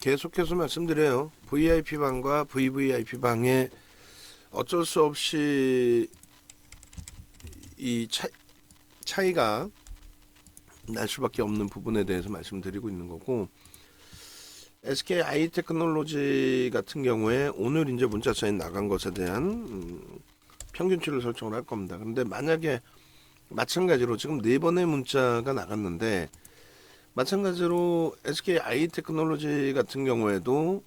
계속해서 말씀드려요. VIP방과 VVIP방에 어쩔 수 없이 이 차이가 날 수밖에 없는 부분에 대해서 말씀드리고 있는 거고, SK 아이테크놀로지 같은 경우에 오늘 이제 문자 사인 나간 것에 대한 평균치를 설정을 할 겁니다. 근데 만약에 마찬가지로 지금 4번의 문자가 나갔는데, 마찬가지로 SK 아이테크놀로지 같은 경우에도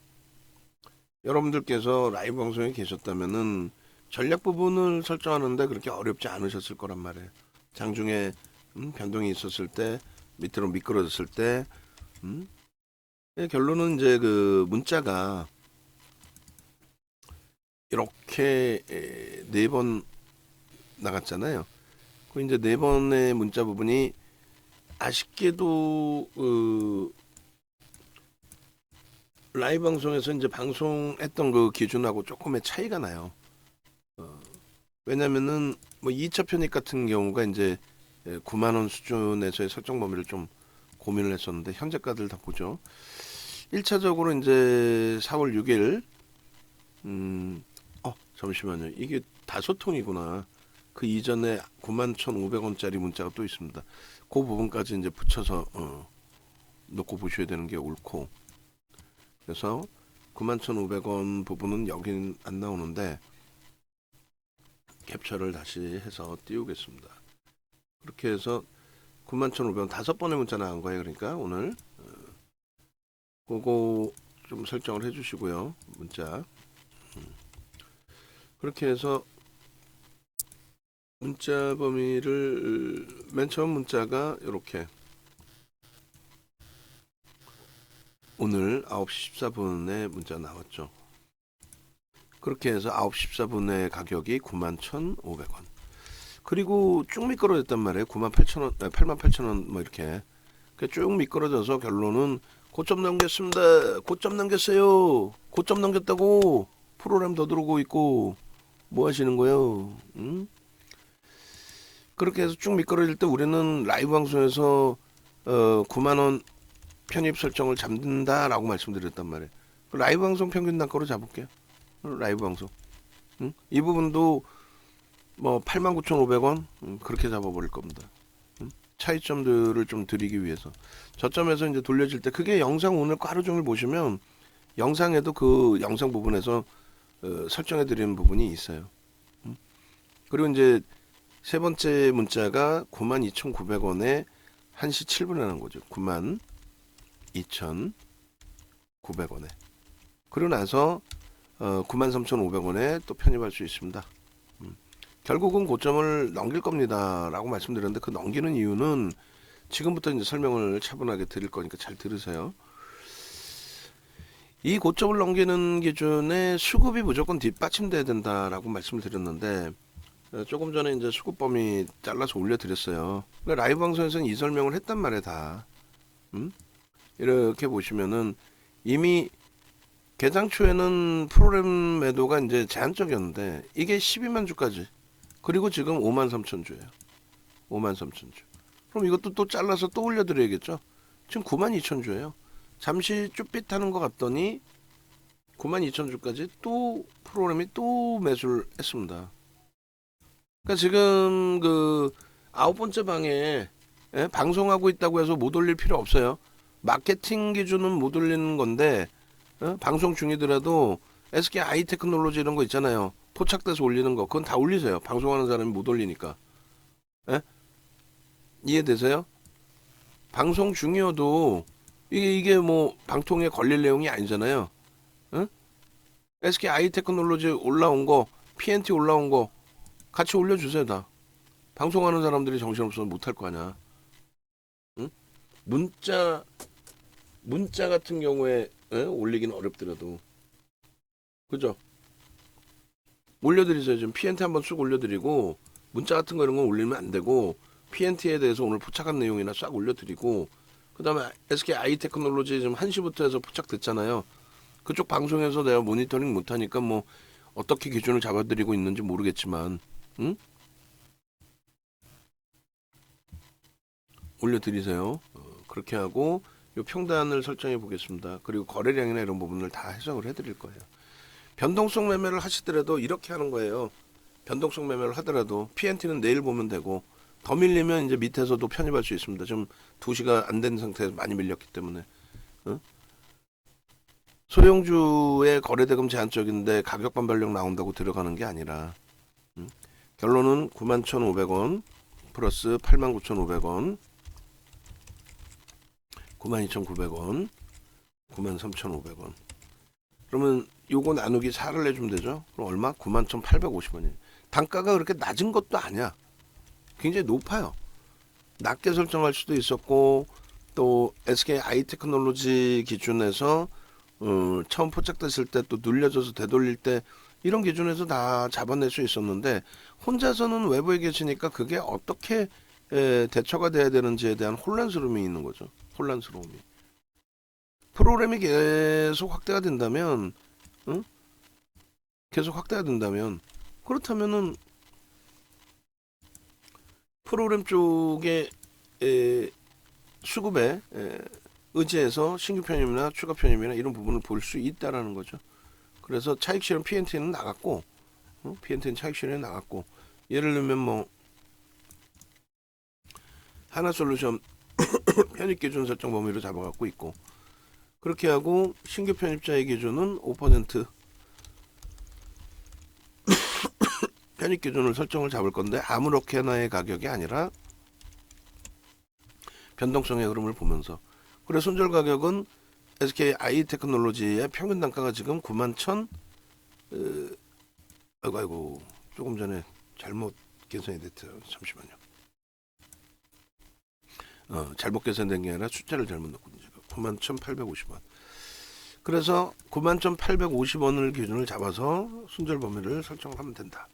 여러분들께서 라이브 방송에 계셨다면은 전략 부분을 설정하는데 그렇게 어렵지 않으셨을 거란 말이에요. 장중에 변동이 있었을 때, 밑으로 미끄러졌을 때, 결론은 이제 그 문자가 이렇게 4번 나갔잖아요. 그 이제 4번의 문자 부분이 아쉽게도 라이브 방송에서 이제 방송했던 그 기준하고 조금의 차이가 나요. 왜냐면은 뭐 2차 편입 같은 경우가 이제 9만 원 수준에서의 설정 범위를 좀 고민을 했었는데 현재가들 다 보죠. 1차적으로 이제 4월 6일 잠시만요. 이게 5통이구나. 그 이전에 91,500원짜리 문자가 또 있습니다. 그 부분까지 이제 붙여서 놓고 보셔야 되는 게 옳고, 그래서 91,500원 부분은 여기는 안 나오는데 캡처를 다시 해서 띄우겠습니다. 그렇게 해서 91,500원 5번의 문자 나온 거예요. 그러니까 오늘 그거 좀 설정을 해주시고요. 문자 그렇게 해서 문자 범위를 맨 처음 문자가 이렇게 오늘 9시 14분에 문자 나왔죠. 그렇게 해서 9시 14분의 가격이 91,500원. 그리고 쭉 미끄러졌단 말이에요. 98,000원, 88,000원 뭐 이렇게 쭉 미끄러져서 결론은 고점 넘겼습니다. 고점 넘겼어요. 고점 넘겼다고 프로그램 더 들어오고 있고 뭐 하시는 거예요? 응? 그렇게 해서 쭉 미끄러질 때 우리는 라이브 방송에서 9만원 편입 설정을 잡는다라고 말씀드렸단 말이에요. 라이브 방송 평균 단가로 잡을게요. 라이브 방송. 응? 이 부분도 뭐 89,500원 그렇게 잡아버릴 겁니다. 응? 차이점들을 좀 드리기 위해서 저점에서 이제 돌려질 때 그게 영상 오늘 하루 종일 보시면 영상에도 그 영상 부분에서 설정해 드리는 부분이 있어요. 응? 그리고 이제 세 번째 문자가 92,900원에 1시 7분에 난 거죠. 92,900원에. 그러고 나서 93,500원에 또 편입할 수 있습니다. 결국은 고점을 넘길 겁니다. 라고 말씀드렸는데 그 넘기는 이유는 지금부터 이제 설명을 차분하게 드릴 거니까 잘 들으세요. 이 고점을 넘기는 기준에 수급이 무조건 뒷받침돼야 된다라고 말씀을 드렸는데 조금 전에 이제 수급 범위 잘라서 올려드렸어요. 그러니까 라이브 방송에서는 이 설명을 했단 말이에요, 다. 이렇게 보시면은 이미 개장 초에는 프로그램 매도가 이제 제한적이었는데 이게 12만 주까지. 그리고 지금 53,000주예요. 53,000주. 그럼 이것도 또 잘라서 또 올려드려야겠죠. 지금 92,000주예요. 잠시 쭈삣하는 것 같더니 92,000주까지 또 프로그램이 또 매수를 했습니다. 그러니까 지금 그 9번째 방에 방송하고 있다고 해서 못 올릴 필요 없어요. 마케팅 기준은 못 올리는 건데 방송 중이더라도 SK 아이테크놀로지 이런 거 있잖아요. 포착돼서 올리는 거 그건 다 올리세요. 방송하는 사람이 못 올리니까. 이해되세요? 방송 중이어도 이게 뭐 방통에 걸릴 내용이 아니잖아요. SK 아이테크놀로지 올라온 거, PNT 올라온 거 같이 올려주세요 다. 방송하는 사람들이 정신없어서 못할 거 아니야. 응? 문자 같은 경우에 올리기는 어렵더라도 그죠? 올려드리세요. 지금 PNT 한번 쑥 올려드리고 문자 같은 거 이런 건 올리면 안 되고 PNT에 대해서 오늘 포착한 내용이나 싹 올려드리고 그 다음에 SK 아이테크놀로지 지금 1시부터 해서 포착됐잖아요. 그쪽 방송에서 내가 모니터링 못하니까 뭐 어떻게 기준을 잡아드리고 있는지 모르겠지만 올려드리세요. 그렇게 하고 요 평단을 설정해 보겠습니다. 그리고 거래량이나 이런 부분을 다 해석을 해드릴 거예요. 변동성 매매를 하시더라도 이렇게 하는 거예요. 변동성 매매를 하더라도 PNT는 내일 보면 되고, 더 밀리면 이제 밑에서도 편입할 수 있습니다. 지금 2시가 안 된 상태에서 많이 밀렸기 때문에. 소형주의 거래대금 제한적인데 가격 반발력 나온다고 들어가는 게 아니라, 결론은 91,500원 플러스 89,500원, 92,900원, 93,500원. 그러면 요거 나누기 4를 내주면 되죠. 그럼 얼마? 91,850원이에요. 단가가 그렇게 낮은 것도 아니야. 굉장히 높아요. 낮게 설정할 수도 있었고, 또 SK 아이테크놀로지 기준에서 처음 포착됐을 때 또 눌려져서 되돌릴 때 이런 기준에서 다 잡아낼 수 있었는데, 혼자서는 외부에 계시니까 그게 어떻게 대처가 돼야 되는지에 대한 혼란스러움이 있는 거죠. 혼란스러움이. 프로그램이 계속 확대가 된다면, 계속 확대가 된다면, 그렇다면은 프로그램 쪽에 수급에 의지해서 신규 편입이나 추가 편입이나 이런 부분을 볼 수 있다라는 거죠. 그래서 차익 실현 PNT는 나갔고, PNT는 차익 실현이 나갔고, 예를 들면 뭐 하나솔루션 편입 기준 설정 범위로 잡아갖고 있고, 그렇게 하고 신규 편입자의 기준은 5% 편입 기준을 설정을 잡을 건데, 아무렇게나의 가격이 아니라 변동성의 흐름을 보면서. 그래서 손절 가격은 SK 아이테크놀로지의 평균 단가가 지금 91,000 아이고 조금 전에 잘못 계산이 됐어요. 잠시만요. 잘못 계산된 게 아니라 숫자를 잘못 넣었거든요. 91,850원. 그래서 91,850원을 기준을 잡아서 손절 범위를 설정을 하면 된다.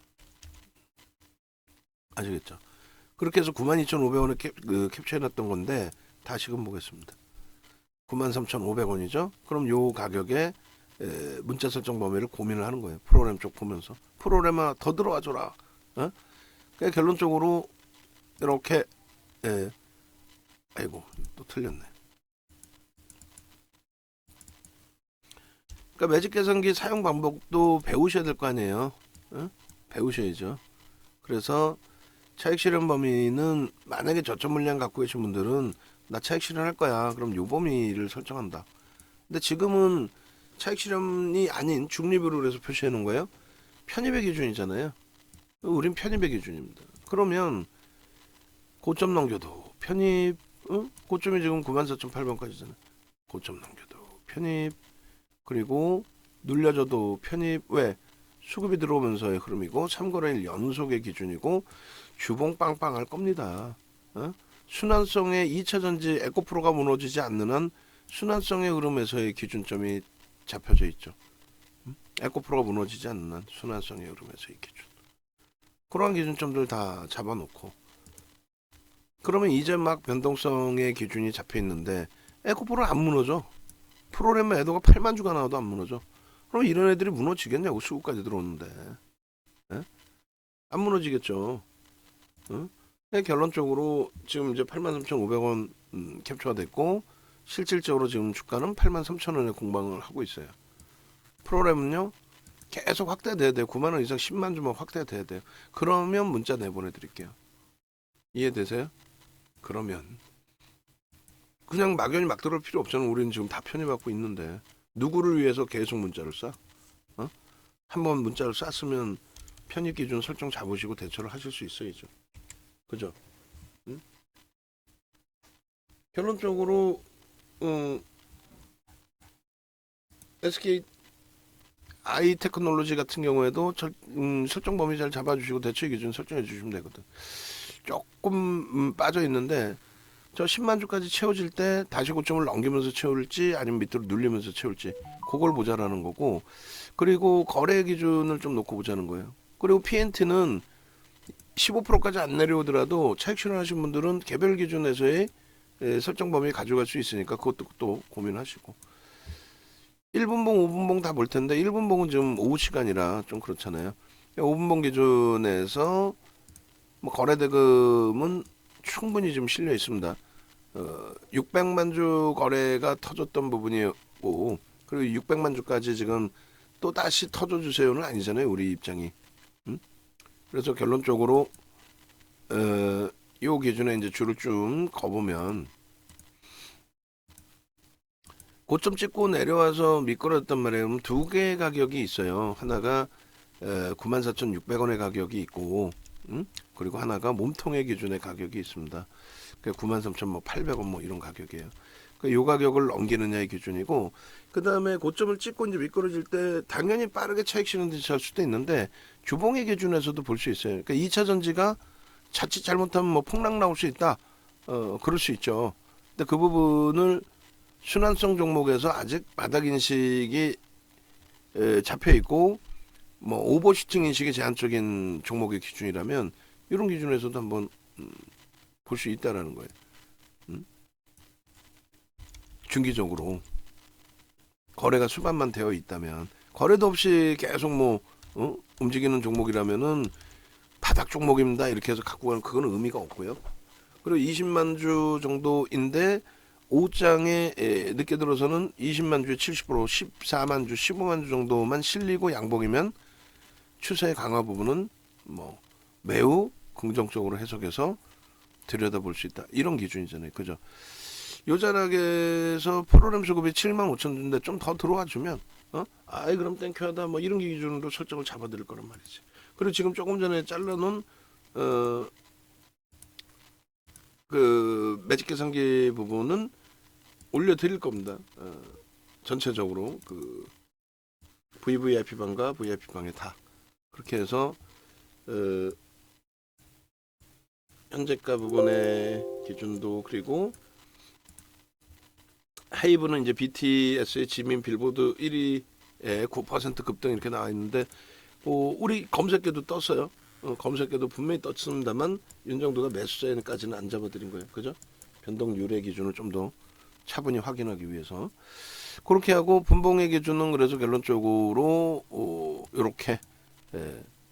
아시겠죠? 그렇게 해서 92,500원을 캡처해놨던 건데 다시금 보겠습니다. 93,500원이죠. 그럼 요 가격에 문자 설정 범위를 고민을 하는 거예요. 프로그램 쪽 보면서. 프로그램아 더 들어와줘라. 그러니까 결론적으로 이렇게 아이고 또 틀렸네. 그러니까 매직 계산기 사용 방법도 배우셔야 될 거 아니에요. 배우셔야죠. 그래서 차익 실현 범위는 만약에 저점 물량 갖고 계신 분들은 나 차익 실현할 거야. 그럼 요 범위를 설정한다. 근데 지금은 차익 실현이 아닌 중립으로 그래서 표시해 놓은 거예요. 편입의 기준이잖아요. 우린 편입의 기준입니다. 그러면 고점 넘겨도 편입, 고점이 지금 94,800원까지잖아요. 고점 넘겨도 편입, 그리고 눌려져도 편입. 왜? 수급이 들어오면서의 흐름이고 3거래일 연속의 기준이고 주봉 빵빵할 겁니다. 순환성의 2차전지 에코프로가 무너지지 않는 한 순환성의 흐름에서의 기준점이 잡혀져 있죠. 에코프로가 무너지지 않는 한 순환성의 흐름에서의 기준. 그러한 기준점들 다 잡아놓고, 그러면 이제 막 변동성의 기준이 잡혀 있는데 에코프로는 안 무너져. 프로그램 애도가 8만 주가 나와도 안 무너져. 그럼 이런 애들이 무너지겠냐고. 수급까지 들어오는데. 안 무너지겠죠. 결론적으로 지금 이제 83,500원 캡처가 됐고, 실질적으로 지금 주가는 83,000원에 공방을 하고 있어요. 프로그램은요 계속 확대돼야 돼요. 9만원 이상 10만 주만 확대돼야 돼요. 그러면 문자 내보내드릴게요. 이해되세요? 그러면 그냥 막연히 막 들어올 필요 없잖아요. 우리는 지금 다 편입받고 있는데 누구를 위해서 계속 문자를 쏴? 한번 문자를 쐈으면 편입 기준 설정 잡으시고 대처를 하실 수 있어야죠. 그죠? 결론적으로 SK 아이테크놀로지 같은 경우에도 설정 범위 잘 잡아주시고 대처 기준 설정해 주시면 되거든. 조금 빠져 있는데 저 10만 주까지 채워질 때 다시 고점을 넘기면서 채울지 아니면 밑으로 눌리면서 채울지 그걸 보자라는 거고, 그리고 거래 기준을 좀 놓고 보자는 거예요. 그리고 PNT는 15%까지 안 내려오더라도 차익 실현하신 분들은 개별 기준에서의 설정 범위 가져갈 수 있으니까 그것도 또 고민하시고, 1분봉 5분봉 다 볼 텐데 1분봉은 지금 오후 시간이라 좀 그렇잖아요. 5분봉 기준에서 뭐 거래 대금은 충분히 좀 실려 있습니다. 600만 주 거래가 터졌던 부분이었고, 그리고 600만 주까지 지금 또 다시 터져주세요는 아니잖아요, 우리 입장이. 그래서 결론적으로 요 기준에 이제 줄을 좀 거보면 고점 찍고 내려와서 미끄러졌단 말이에요. 그럼 두 개의 가격이 있어요. 하나가 94,600원의 가격이 있고, 그리고 하나가 몸통의 기준의 가격이 있습니다. 93,800원 뭐 이런 가격이에요. 요 가격을 넘기느냐의 기준이고, 그 다음에 고점을 찍고 이제 미끄러질 때 당연히 빠르게 차익 실현 될 수도 있는데 주봉의 기준에서도 볼 수 있어요. 그러니까 2차 전지가 자칫 잘못하면 뭐 폭락 나올 수 있다. 그럴 수 있죠. 근데 그 부분을 순환성 종목에서 아직 바닥 인식이 잡혀 있고 뭐 오버슈팅 인식이 제한적인 종목의 기준이라면 이런 기준에서도 한번 볼 수 있다라는 거예요. 중기적으로 거래가 수반만 되어 있다면, 거래도 없이 계속 뭐 움직이는 종목이라면은 바닥 종목입니다 이렇게 해서 갖고 가는 그거는 의미가 없고요. 그리고 20만 주 정도인데 5장에 늦게 들어서는 20만 주에 70%, 14만 주, 15만 주 정도만 실리고 양봉이면 추세 강화 부분은 뭐 매우 긍정적으로 해석해서 들여다볼 수 있다. 이런 기준이잖아요. 그죠? 요 자락에서 프로그램 수급이 75,000주인데 좀 더 들어와 주면 아이 그럼 땡큐하다 뭐 이런 기준으로 설정을 잡아드릴 거란 말이지. 그리고 지금 조금 전에 잘라놓은 그 매직 계산기 부분은 올려드릴 겁니다. 전체적으로 그 VVIP 방과 VIP 방에 다 그렇게 해서 현재가 부분의 기준도, 그리고 하이브는 이제 BTS의 지민 빌보드 1위에 9% 급등 이렇게 나와 있는데 우리 검색계도 떴어요. 검색계도 분명히 떴습니다만 윤정도가 매수세까지는 안 잡아드린 거예요. 그죠? 변동 유례 기준을 좀 더 차분히 확인하기 위해서 그렇게 하고, 분봉의 기준은 그래서 결론적으로 이렇게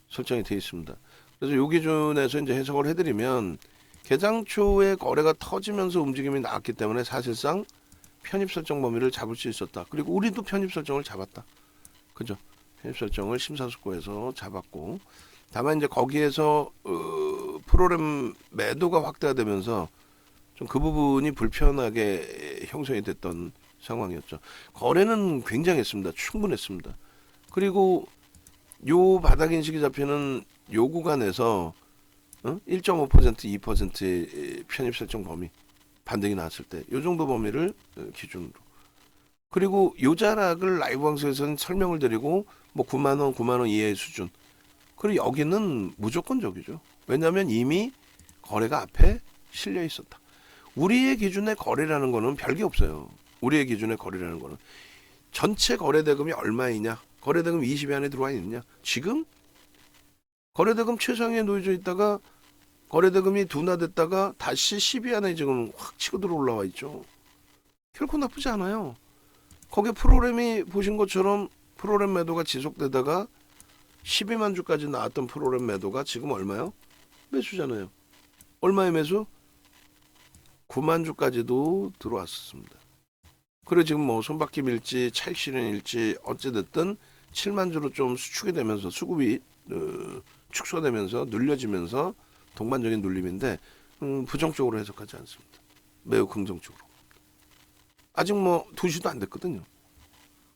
설정이 되어 있습니다. 그래서 이 기준에서 이제 해석을 해드리면 개장 초에 거래가 터지면서 움직임이 나왔기 때문에 사실상 편입 설정 범위를 잡을 수 있었다. 그리고 우리도 편입 설정을 잡았다. 그죠? 편입 설정을 심사숙고해서 잡았고, 다만 이제 거기에서 프로그램 매도가 확대가 되면서 좀 그 부분이 불편하게 형성이 됐던 상황이었죠. 거래는 굉장했습니다. 충분했습니다. 그리고 요 바닥 인식이 잡히는 요 구간에서 1.5% 2%의 편입 설정 범위 반등이 나왔을 때 요 정도 범위를 기준으로, 그리고 요 자락을 라이브 방송에서는 설명을 드리고 뭐 9만 원 이하의 수준, 그리고 여기는 무조건적이죠. 왜냐하면 이미 거래가 앞에 실려 있었다. 우리의 기준의 거래라는 거는 별게 없어요. 우리의 기준의 거래라는 거는 전체 거래대금이 얼마이냐, 거래대금 20위 안에 들어와 있느냐. 지금 거래대금 최상위에 놓여져 있다가 거래대금이 둔화됐다가 다시 10위 안에 지금 확 치고 들어 올라와 있죠. 결코 나쁘지 않아요. 거기에 프로그램이 보신 것처럼 프로그램 매도가 지속되다가 12만 주까지 나왔던 프로그램 매도가 지금 얼마요? 매수잖아요. 얼마의 매수? 9만 주까지도 들어왔습니다. 그리고 지금 뭐 손바뀜일지 차익 실현일지 어찌됐든 7만 주로 좀 수축이 되면서 수급이 축소되면서 눌려지면서 동반적인 눌림인데 부정적으로 해석하지 않습니다. 매우 긍정적으로. 아직 뭐 2시도 안 됐거든요.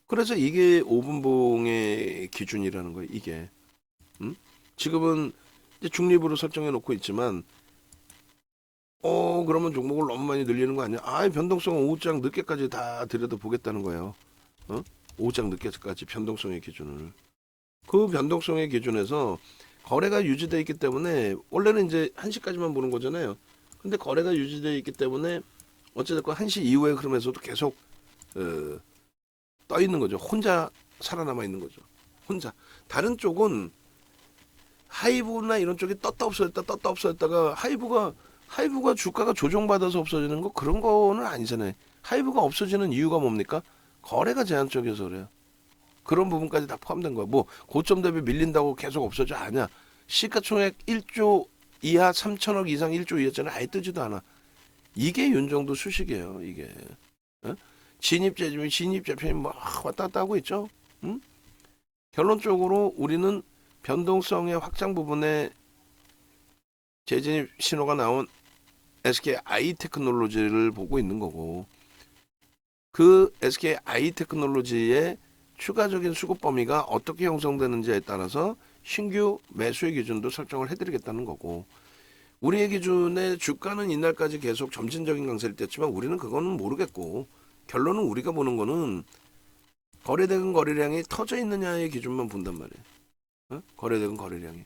그래서 이게 5분봉의 기준이라는 거예요. 이게 지금은 이제 중립으로 설정해 놓고 있지만 그러면 종목을 너무 많이 늘리는 거 아니야? 변동성은 5장 늦게까지 다 들여다보겠다는 거예요. 5장 늦게까지 변동성의 기준을. 그 변동성의 기준에서 거래가 유지되어 있기 때문에 원래는 이제 1시까지만 보는 거잖아요. 근데 거래가 유지되어 있기 때문에 어찌됐건 1시 이후의 흐름에서도 계속 떠 있는 거죠. 혼자 살아남아 있는 거죠. 혼자. 다른 쪽은 하이브나 이런 쪽이 떴다 없어졌다가 하이브가 주가가 조정받아서 없어지는 거 그런 거는 아니잖아요. 하이브가 없어지는 이유가 뭡니까? 거래가 제한적이어서 그래요. 그런 부분까지 다 포함된 거야. 뭐 고점 대비 밀린다고 계속 없어져 아니야. 시가총액 1조 이하 3천억 이상 1조 이하잖아. 아예 뜨지도 않아. 이게 윤정도 수식이에요. 이게 어? 진입재준이 진입재편이 막 왔다 갔다 하고 있죠. 응? 결론적으로 우리는 변동성의 확장 부분에 재진입 신호가 나온 SK 아이테크놀로지를 보고 있는 거고, 그 SK 아이테크놀로지의 추가적인 수급 범위가 어떻게 형성되는지에 따라서 신규 매수의 기준도 설정을 해드리겠다는 거고, 우리의 기준에 주가는 이날까지 계속 점진적인 강세를 띄었지만 우리는 그거는 모르겠고, 결론은 우리가 보는 거는 거래대금 거래량이 터져 있느냐의 기준만 본단 말이에요. 어? 거래대금 거래량이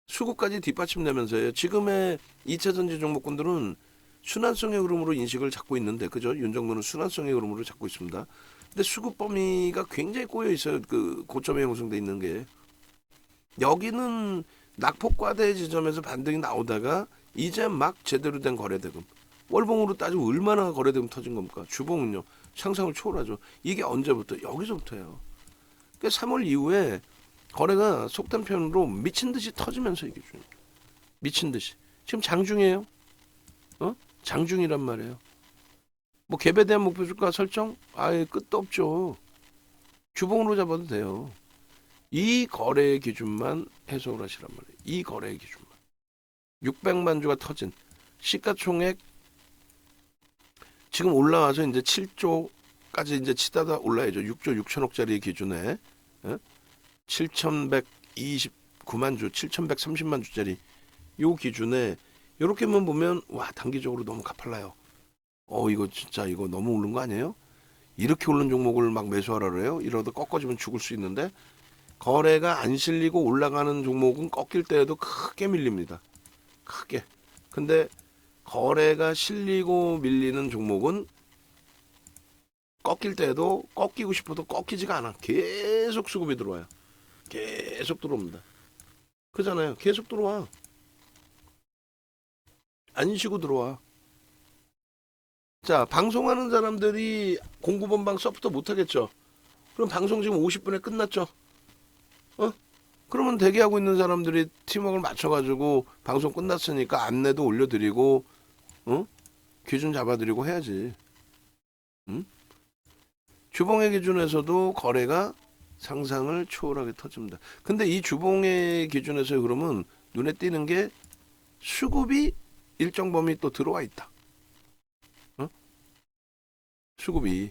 수급까지 뒷받침되면서요. 지금의 2차전지 종목군들은 순환성의 흐름으로 인식을 잡고 있는데, 그죠? 윤정도는 순환성의 흐름으로 잡고 있습니다. 근데 수급 범위가 굉장히 꼬여 있어요. 그 고점에 형성돼 있는 게. 여기는 낙폭과대 지점에서 반등이 나오다가 이제 막 제대로 된 거래대금. 월봉으로 따지면 얼마나 거래대금 터진 겁니까? 주봉은요. 상상을 초월하죠. 이게 언제부터? 여기서부터예요. 그러니까 3월 이후에 거래가 속된 표현으로 미친 듯이 터지면서 이게 좀 미친 듯이. 지금 장중이에요. 장중이란 말이에요. 뭐 갭에 대한 목표 주가 설정? 아예 끝도 없죠. 주봉으로 잡아도 돼요. 이 거래의 기준만 해석을 하시란 말이에요. 이 거래의 기준만. 600만 주가 터진 시가총액 지금 올라와서 이제 7조까지 이제 치다다 올라야죠. 6조 6천억짜리 기준에 7,129만 주, 7,130만 주짜리 요 기준에 이렇게만 보면 와 단기적으로 너무 가팔라요. 이거 진짜 이거 너무 오른 거 아니에요? 이렇게 오른 종목을 막 매수하라 그래요? 이러다 꺾어지면 죽을 수 있는데 거래가 안 실리고 올라가는 종목은 꺾일 때에도 크게 밀립니다. 크게. 근데 거래가 실리고 밀리는 종목은 꺾일 때에도 꺾이고 싶어도 꺾이지가 않아. 계속 수급이 들어와요. 계속 들어옵니다. 그잖아요. 계속 들어와. 안 쉬고 들어와. 자, 방송하는 사람들이 공구본방 서프터 못하겠죠. 그럼 방송 지금 50분에 끝났죠. 그러면 대기하고 있는 사람들이 팀워크를 맞춰가지고 방송 끝났으니까 안내도 올려드리고, 기준 잡아드리고 해야지. 주봉의 기준에서도 거래가 상상을 초월하게 터집니다. 근데 이 주봉의 기준에서의 흐름은 눈에 띄는 게 수급이 일정 범위 또 들어와 있다. 수급이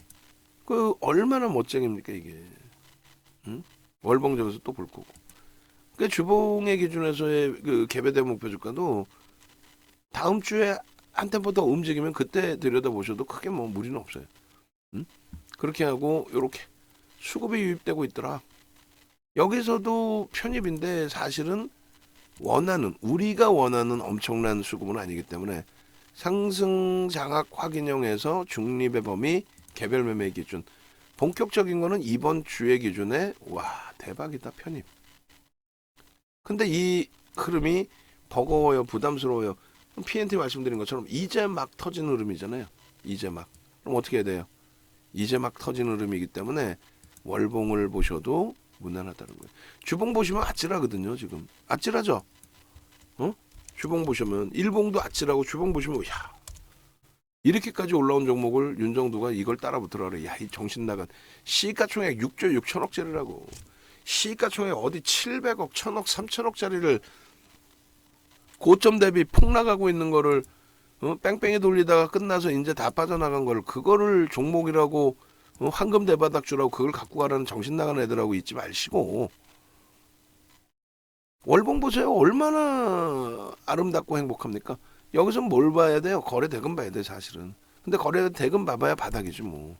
그 얼마나 멋쟁입니까 이게? 월봉적에서 또 볼 거고. 그 주봉의 기준에서의 그 개별대 목표 주가도 다음 주에 한 템포 더 움직이면 그때 들여다 보셔도 크게 뭐 무리는 없어요. 그렇게 하고 이렇게 수급이 유입되고 있더라. 여기서도 편입인데 사실은 우리가 원하는 엄청난 수급은 아니기 때문에 상승 장악 확인형에서 중립의 범위 개별 매매 기준 본격적인 거는 이번 주의 기준에 와 대박이다 편입. 근데 이 흐름이 버거워요 부담스러워요. PNT 말씀드린 것처럼 이제 막 터진 흐름이잖아요. 이제 막. 그럼 어떻게 해야 돼요? 이제 막 터진 흐름이기 때문에 월봉을 보셔도 무난하다는 거예요. 주봉 보시면 아찔하거든요. 지금 아찔하죠. 주봉 보시면 일봉도 아찔하고 주봉 보시면 야 이렇게까지 올라온 종목을 윤정도가 이걸 따라붙으라 그래. 야 이 정신 나간 시가총액 6조 6천억짜리라고. 시가총액 어디 700억, 1000억, 3000억짜리를 고점 대비 폭락하고 있는 거를 뺑뺑이 돌리다가 끝나서 이제 다 빠져나간 거를 그거를 종목이라고 황금 대바닥주라고 그걸 갖고 가라는 정신 나간 애들하고 있지 마시고 월봉 보세요. 얼마나 아름답고 행복합니까? 여기서 뭘 봐야 돼요? 거래 대금 봐야 돼 사실은. 근데 거래 대금 봐봐야 바닥이지 뭐.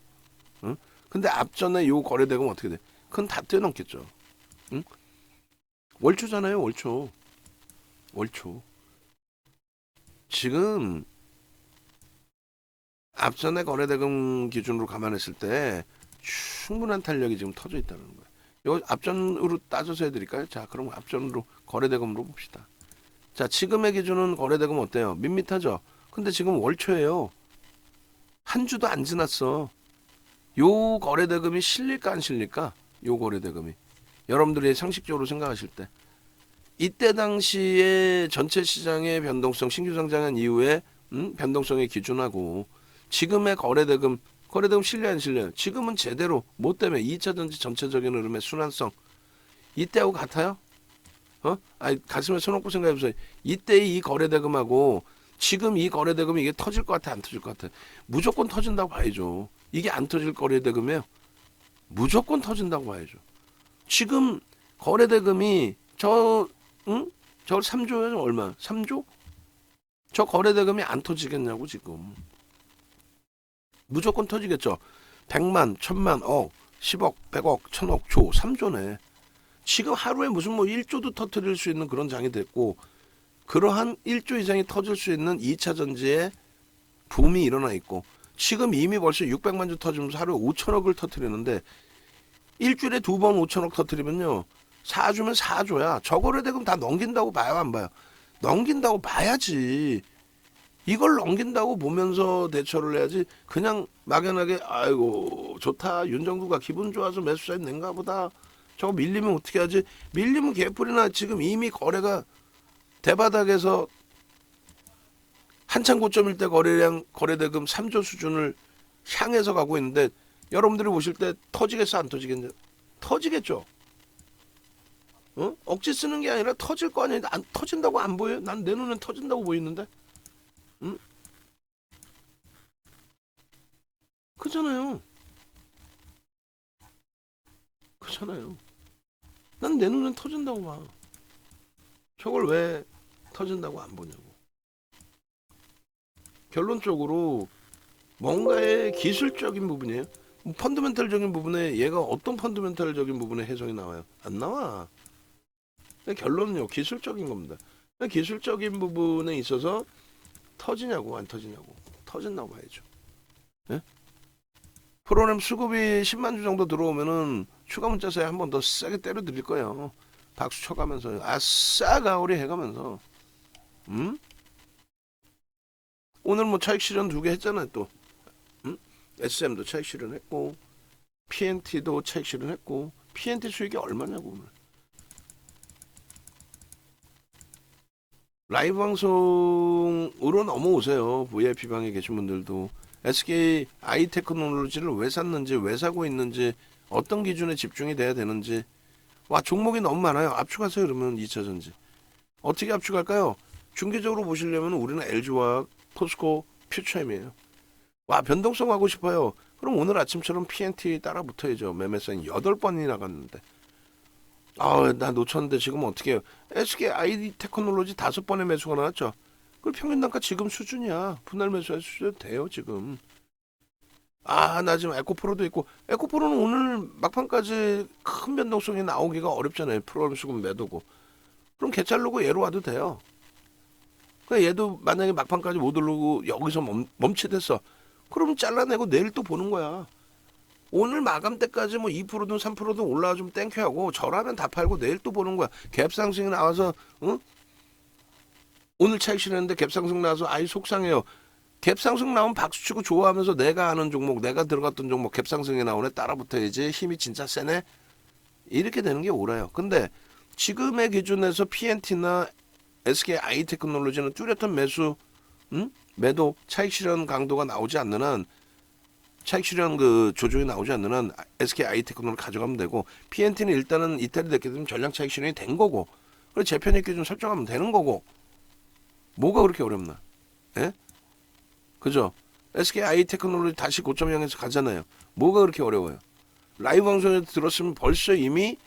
근데 앞전에 요 거래 대금 어떻게 돼? 그건 다 뛰어넘겠죠. 월초잖아요. 월초. 지금 앞전에 거래대금 기준으로 감안했을 때 충분한 탄력이 지금 터져 있다는 거예요. 이거 앞전으로 따져서 해드릴까요? 자, 그럼 앞전으로 거래대금으로 봅시다. 자, 지금의 기준은 거래대금 어때요? 밋밋하죠? 근데 지금 월초예요. 한 주도 안 지났어. 요 거래대금이 실릴까 안 실릴까? 요 거래대금이. 여러분들이 상식적으로 생각하실 때. 이때 당시에 전체 시장의 변동성 신규 상장한 이후에 변동성의 기준하고 지금의 거래대금 실려 안 실려요? 지금은 제대로 뭐 때문에 2차전지 전체적인 흐름의 순환성 이때하고 같아요? 아니 가슴에 손 얹고 생각해보세요. 이때의 이 거래대금하고 지금 이 거래대금이 이게 터질 것 같아 안 터질 것 같아? 무조건 터진다고 봐야죠. 이게 안 터질 거래대금이에요. 무조건 터진다고 봐야죠. 지금 거래대금이 저 3조요? 얼마? 3조? 저 거래대금이 안 터지겠냐고 지금. 무조건 터지겠죠. 100만, 1000만, 억, 10억, 100억, 1000억, 조, 3조네. 지금 하루에 무슨 뭐 1조도 터뜨릴 수 있는 그런 장이 됐고 그러한 1조 이상이 터질 수 있는 2차 전지의 붐이 일어나 있고 지금 이미 벌써 600만 주 터지면서 하루에 5천억을 터뜨리는데 일주일에 2번 5천억 터뜨리면요 4주면 4조야. 저거를 대금 다 넘긴다고 봐요 안 봐요? 넘긴다고 봐야지. 이걸 넘긴다고 보면서 대처를 해야지 그냥 막연하게 아이고 좋다 윤정구가 기분 좋아서 매수자인 낸가 보다 저거 밀리면 어떻게 하지? 밀리면 개뿔이나. 지금 이미 거래가 대바닥에서 한참 고점일 때 거래대금 3조 수준을 향해서 가고 있는데 여러분들이 보실 때 터지겠어 안 터지겠냐? 터지겠죠. 억지 쓰는 게 아니라 터질 거 아니야. 안 터진다고 안 보여요? 난 내 눈엔 터진다고 보이는데. 응? 그잖아요. 그잖아요. 난 내 눈엔 터진다고 봐. 저걸 왜 터진다고 안 보냐고. 결론적으로 뭔가의 기술적인 부분이에요. 펀더멘탈적인 부분에 얘가 어떤 펀더멘탈적인 부분에 해석이 나와요? 안 나와. 결론은요 기술적인 겁니다. 기술적인 부분에 있어서 터지냐고 안 터지냐고. 터진다고 봐야죠. 예? 프로그램 수급이 10만 주 정도 들어오면은 추가 문자세 한 번 더 세게 때려 드릴 거예요. 박수 쳐가면서 아싸 가오리 해가면서. 오늘 뭐 차익 실현 2개 했잖아요 또. SM도 차익 실현했고 PNT도 차익 실현했고 PNT 수익이 얼마냐고 오늘. 라이브 방송으로 넘어오세요. VIP 방에 계신 분들도. SK 아이테크놀로지를 왜 샀는지 왜 사고 있는지 어떤 기준에 집중이 돼야 되는지. 와 종목이 너무 많아요. 압축하세요 그러면 2차전지. 어떻게 압축할까요? 중기적으로 보시려면 우리는 LG화학, 포스코, 퓨처엠이에요. 와 변동성 하고 싶어요. 그럼 오늘 아침처럼 PNT 따라 붙어야죠. 매매사인 8번이 나갔는데. 나 놓쳤는데 지금 어떻게 해요? SK 아이테크놀로지 5번의 매수가 나왔죠. 그 평균 단가 지금 수준이야. 분할 매수할 수준 돼요 지금. 나 지금 에코프로도 있고 에코프로는 오늘 막판까지 큰 변동성이 나오기가 어렵잖아요. 프로그램 수급 매도고. 그럼 개잘르고 얘로 와도 돼요. 그러니까 얘도 만약에 막판까지 못 오르고 여기서 멈칫했어. 그러면 잘라내고 내일 또 보는 거야. 오늘 마감 때까지 뭐 2%든 3%든 올라와 좀 땡큐하고 저라면 다 팔고 내일 또 보는 거야. 갭상승이 나와서 오늘 차익 실현했는데 갭상승 나와서 아이 속상해요. 갭상승 나오면 박수치고 좋아하면서 내가 아는 종목 내가 들어갔던 종목 갭상승이 나오네 따라붙어야지 힘이 진짜 세네 이렇게 되는 게 옳아요. 근데 지금의 기준에서 PNT나 SK 아이테크놀로지는 뚜렷한 매도 차익 실현 강도가 나오지 않는 한 차익 실현 그 조정이 나오지 않는 한 SK 아이테크놀로지 가져가면 되고 PNT는 일단은 이탈이 됐기 때문에 전량 차익 실현이 된 거고 그리고 재편익 기준 설정하면 되는 거고 뭐가 그렇게 어렵나? 예? 그죠? SK 아이테크놀로지 다시 고점 향해서 가잖아요. 뭐가 그렇게 어려워요? 라이브 방송에 들었으면 벌써 이미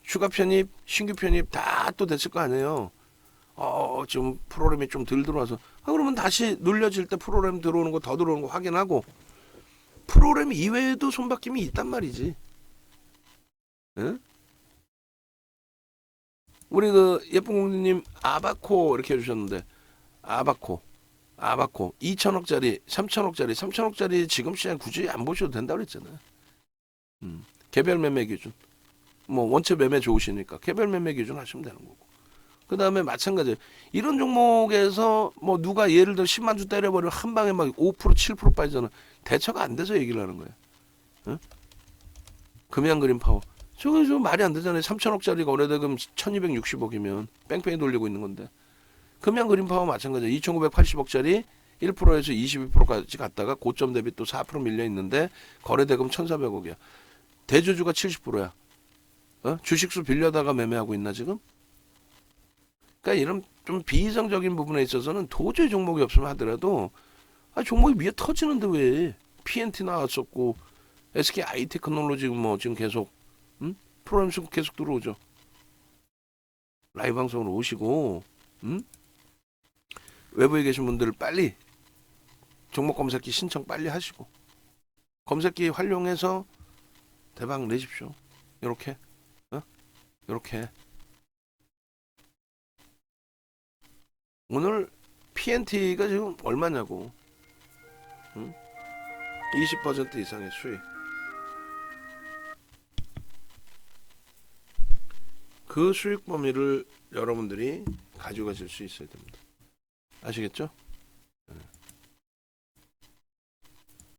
추가 편입, 신규 편입 다 또 됐을 거 아니에요. 지금 프로그램이 좀 덜 들어와서 그러면 다시 눌려질 때 프로그램 들어오는 거 더 들어오는 거 확인하고 프로그램 이외에도 손바뀜이 있단 말이지. 응? 우리 그 예쁜 공주님 아바코 이렇게 해주셨는데 아바코 2천억짜리 3천억짜리 지금 시장 굳이 안 보셔도 된다고 그랬잖아요. 개별 매매 기준 뭐 원체 매매 좋으시니까 개별 매매 기준 하시면 되는 거고. 그 다음에 마찬가지 이런 종목에서 뭐 누가 예를 들어 10만 주 때려버리면 한 방에 막 5% 7% 빠지잖아. 대처가 안 돼서 얘기를 하는 거야. 응? 금양그린 파워 저거 말이 안 되잖아요. 3천억짜리 거래대금 1260억이면 뺑뺑이 돌리고 있는 건데 금양 그린파워 마찬가지야. 2,980억짜리 1%에서 22%까지 갔다가 고점 대비 또 4% 밀려 있는데 거래 대금 1,400억이야. 대주주가 70%야. 주식수 빌려다가 매매하고 있나 지금? 그러니까 이런 좀 비이성적인 부분에 있어서는 도저히 종목이 없으면 하더라도 종목이 위에 터지는데 왜 PNT 나왔었고 SK 아이테크놀로지 뭐 지금 계속 프로그램 수급 계속 들어오죠. 라이브 방송으로 오시고 외부에 계신 분들 빨리 종목 검색기 신청 빨리 하시고 검색기 활용해서 대박 내십시오. 이렇게 이렇게 오늘 PNT가 지금 얼마냐고 20% 이상의 수익. 그 수익 범위를 여러분들이 가져가실 수 있어야 됩니다. 아시겠죠?